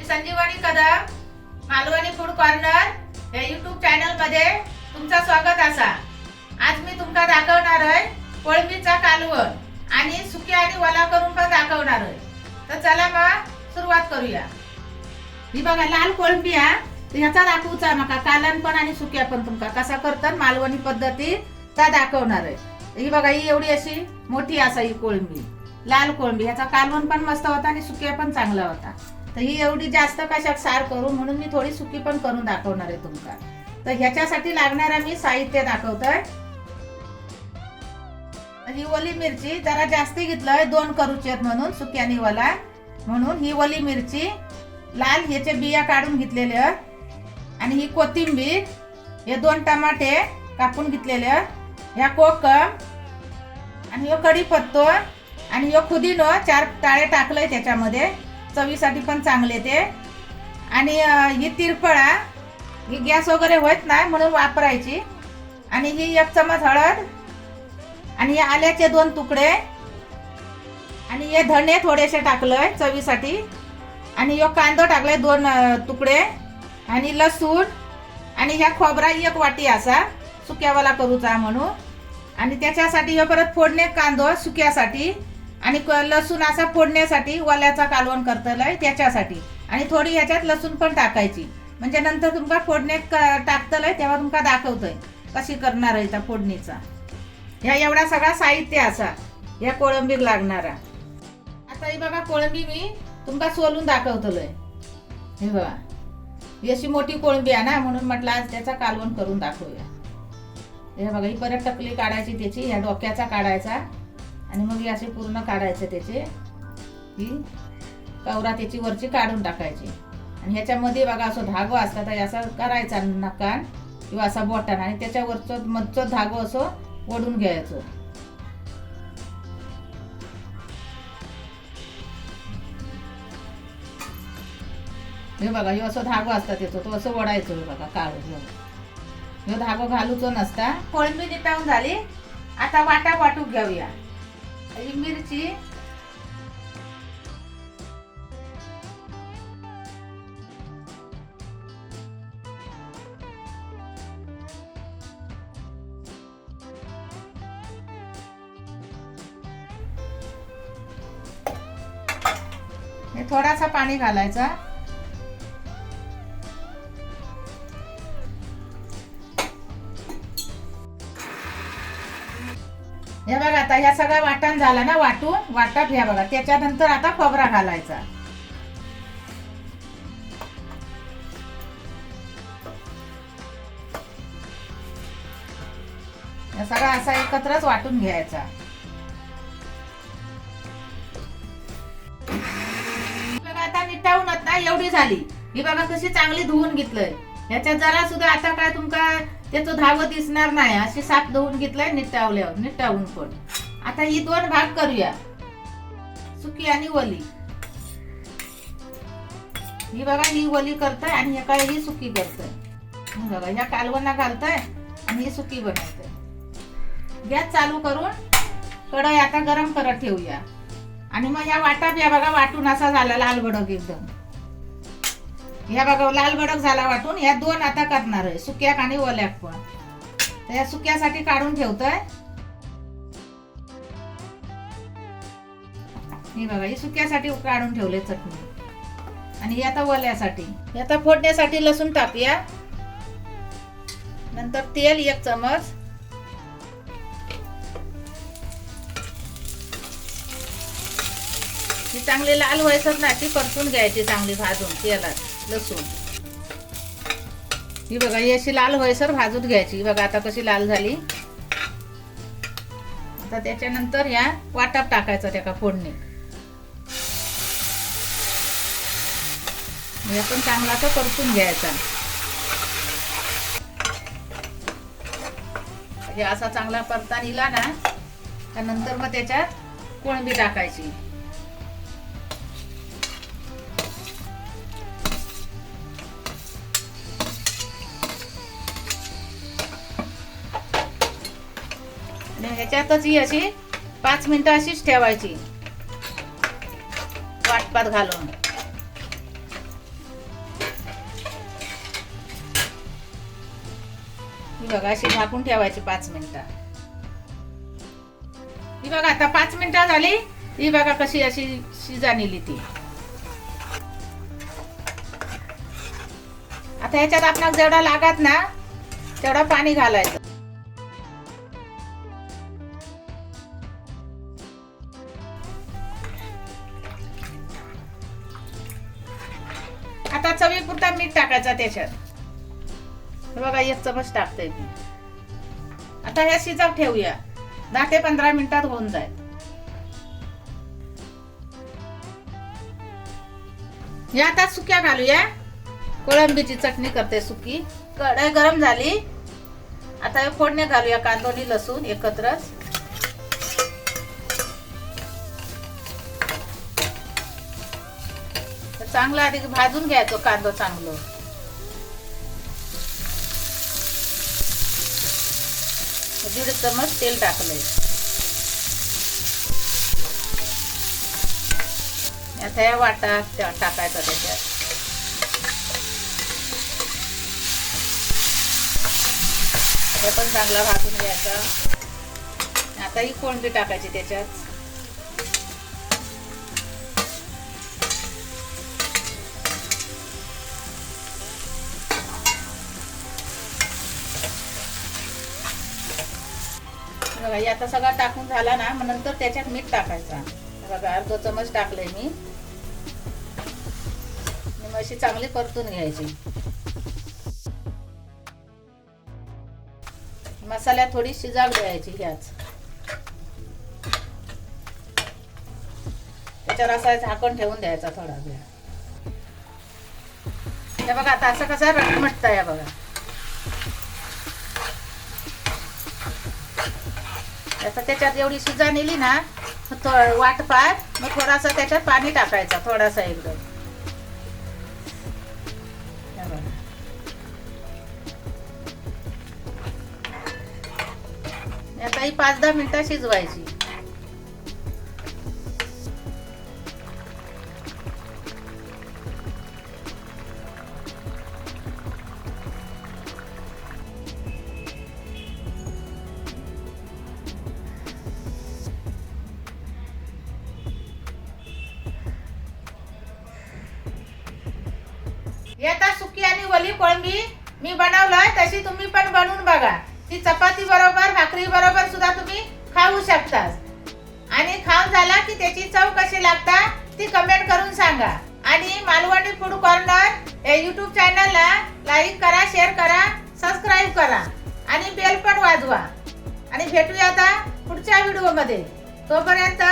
मी संजीवनी Kadam, Malvani food corner या YouTube channel मध्ये तुमचं स्वागत असा। आज मी तुमका दाखवणार आहे कोळंबीचा कालवण आणि सुकी आणि वला करून पण दाखवणार आहे। तर चला मग सुरुवात करूया। ही बघा लाल कोळंबी आहे, ह्याचा दाखवूचा मका कालन पण आणि सुक्या पण तुमका कसा करतात मालवणी पद्धतीत ता दाखवणार आहे। ही बघा ही एवढी अशी मोठी असा ही कोळंबी, लाल कोळंबी, ह्याचा कालवण पण मस्त होता आणि सुक्या पण चांगला होता। तर ही एवढी जास्त कशाक सार करू म्हणून मी थोडी सुकी पण करून दाखवणार आहे तुमका। तर ह्याच्यासाठी लागणारा मी साहित्य दाखवतोय। ही ओली मिरची जरा जास्त घेतलंय, 2 करूचे म्हणून सुकी आणि वला म्हणून ही ओली मिरची लाल, ह्याचे बिया काढून घेतलेले आणि ही कोथिंबीर, हे 2 टमाटे कापून घेतलेले, ह्या कोकम आणि ह्यो कढीपत्तो आणि ह्यो पुदिनो 4 ताळे टाकलंय त्याच्यामध्ये, चवीसाठी पण चांगले ते। आणि ही तिरपळा, ही गॅस वगैरे होत नाही म्हणून वापरायची। आणि ही 1 चमच हळद आणि या आल्याचे 2 तुकडे आणि हे धणे थोडेसे टाकलंय चवीसाठी आणि ह्यो कांदा टाकलाय 2 तुकडे आणि लसूण आणि ह्या खोबरा 1 वाटी असा सुक्यावाला करूचा म्हणून। आणि त्याच्यासाठी ह्यो परत फोडणे कांदो सुक्यासाठी आणि लसूण असा फोडण्यासाठी वल्याचा कालवण करतलंय त्याच्यासाठी। आणि थोडी ह्याच्यात लसूण पण टाकायची म्हणजे नंतर तुमका फोडणे टाकतलंय तेव्हा तुमका दाखवतोय कशी करणार आहे त्या फोडणीचा। ह्या एवढा सगळा साहित्य असा या कोळंबीक लागणारा। आता ही बघा कोळंबी मी तुमका सोलून दाखवतलोय। हे बघा ही अशी मोठी कोळंबी आहे ना म्हणून म्हटलं आज त्याचा कालवण करून दाखवूया। हे बघा ही परत टकली काढायची त्याची, ह्या डोक्याचा काढायचा आणि मग ही अशी पूर्ण काढायचे त्याचे, ही कवरा त्याची वरची काढून टाकायची। आणि ह्याच्यामध्ये बघा असं धागो असतात असा करायचा नकान किंवा असा बोटान आणि त्याच्यावरचं मधचं धागो असं ओढून घ्यायचं। हे बघा ह्यो असं धागो असता त्याचं, तो असं ओढायचं। हे बघा काढून ह्यो धागो घालूचो नसता। कोळंबी निटावून झाली, आता वाटा वाटूक घेऊया। ही मिरची, हे थोडासा पाणी घालायचा। हे बघा आता ह्या सगळा वाटण झाला ना, वाटून वाटप ह्या बघा त्याच्यानंतर आता खोबरा घालायचा। हे सगळा असा एकत्रच वाटून घ्यायचा। बघा आता निटावूनच ना एवढी झाली। ही बघा कशी चांगली धुवून घेतलंय, ह्याच्यात जरा सुद्धा आता काय तुमका त्याचं धागो दिसणार नाही, अशी साफ धुवून घेतलंय निटावल्यावर, निटावून पण। आता ही 2 भाग करूया, सुकी आणि वली। ही बघा ही वली करतोय आणि ह्या काय ही सुकी करतोय। बघा ह्या कालवणा घालतोय आणि ही सुकी बनवतोय। गॅस चालू करून कढई आता गरम करत ठेवूया आणि मग ह्या वाटात या बघा वाटून असा झाला लाल भडक एकदम। ह्या बघा लाल भडक झाला वाटून। ह्या 2 आता करणार आहे, सुक्याक आणि ओल्याक पण। तर या सुक्यासाठी काढून ठेवतोय। ही बघा ही सुक्यासाठी काढून ठेवले चटणी आणि ही आता ओल्यासाठी। ही आता फोडण्यासाठी लसूण टाकूया, नंतर तेल 1 चमच, ही चांगली लाल व्हायचं ना ती परतून घ्यायची, चांगली भाजून तेलात लसूण। ही बघा ही अशी लाल व्हायसर भाजून घ्यायची। बघा आता कशी लाल झाली। आता त्याच्यानंतर ह्या वाटप टाकायचा त्या फोडणी, हे पण चांगला तो परतून घ्यायचा। हे असा चांगला परता निला ना त्यानंतर मग त्याच्यात कोळंबी टाकायची। ह्याच्यातच ही अशी 5 मिनिटं अशीच ठेवायची वाटपात घालून। ही बघा अशी झाकून ठेवायची 5 मिनिटं. ही बघा आता 5 मिनिटं झाली. ही बघा कशी अशी शिजानेली ती. आता ह्याच्यात आपणाक जेवढा लागत ना तेवढा पाणी घालायचं. आता चवीपुरता मीठ टाकायचं त्याच्यात. हे बघा 1 चमच टाकते मी. आता हे शिजत ठेवूया. 10 ते 15 मिनिटात होऊन जाईल. हे आता सुक्या घालूया. कोळंबीची चटणी करते सुकी. कढई गरम झाली. आता हे फोडणी घालूया. कांदा आणि लसूण एकत्रच. चांगलं आधी भाजून घ्यायचं कांदा चांगलं. दीड चमच तेल टाकलंय. आता या वाटा टाकायचा त्याच्यात. हे पण चांगला भाजून घ्यायचा. आता ही कोळंबी टाकायची त्याच्यात. बघा आता सगळा टाकून झाला ना मग नंतर त्याच्यात मीठ टाकायचा. बघा 1/2 चमच टाकलंय मी. अशी चांगली परतून घ्यायची. मसाल्यात थोडी शिजाग द्यायची ह्याच. त्याच्यावर असा झाकण ठेवून द्यायचा थोडा वेळ. हे बघा आता असं कसं रटमटत आहे बघा. आता त्याच्यात एवढी शिजा नेली ना वाटपात मग थोडासा त्याच्यात पाणी टाकायचा थोडासा एकदम. आता ही 5-10 मिनिटं शिजवायची. आता सुकी आणि वली कोळंबी मी बनवलंय तशी तुम्ही पण बनवून बघा. ती चपाती बरोबर भाकरी बरोबर सुद्धा तुम्ही खाऊ शकता. आणि खाऊन झाला की त्याची चव कशी लागता ती कमेंट करून सांगा. आणि मालवणी फूड कॉर्नर या YouTube चॅनलला लाईक करा, शेअर करा, सबस्क्राईब करा आणि बेल पण वाजवा. आणि भेटूया आता पुढच्या व्हिडिओ मध्ये. तोपर्यंत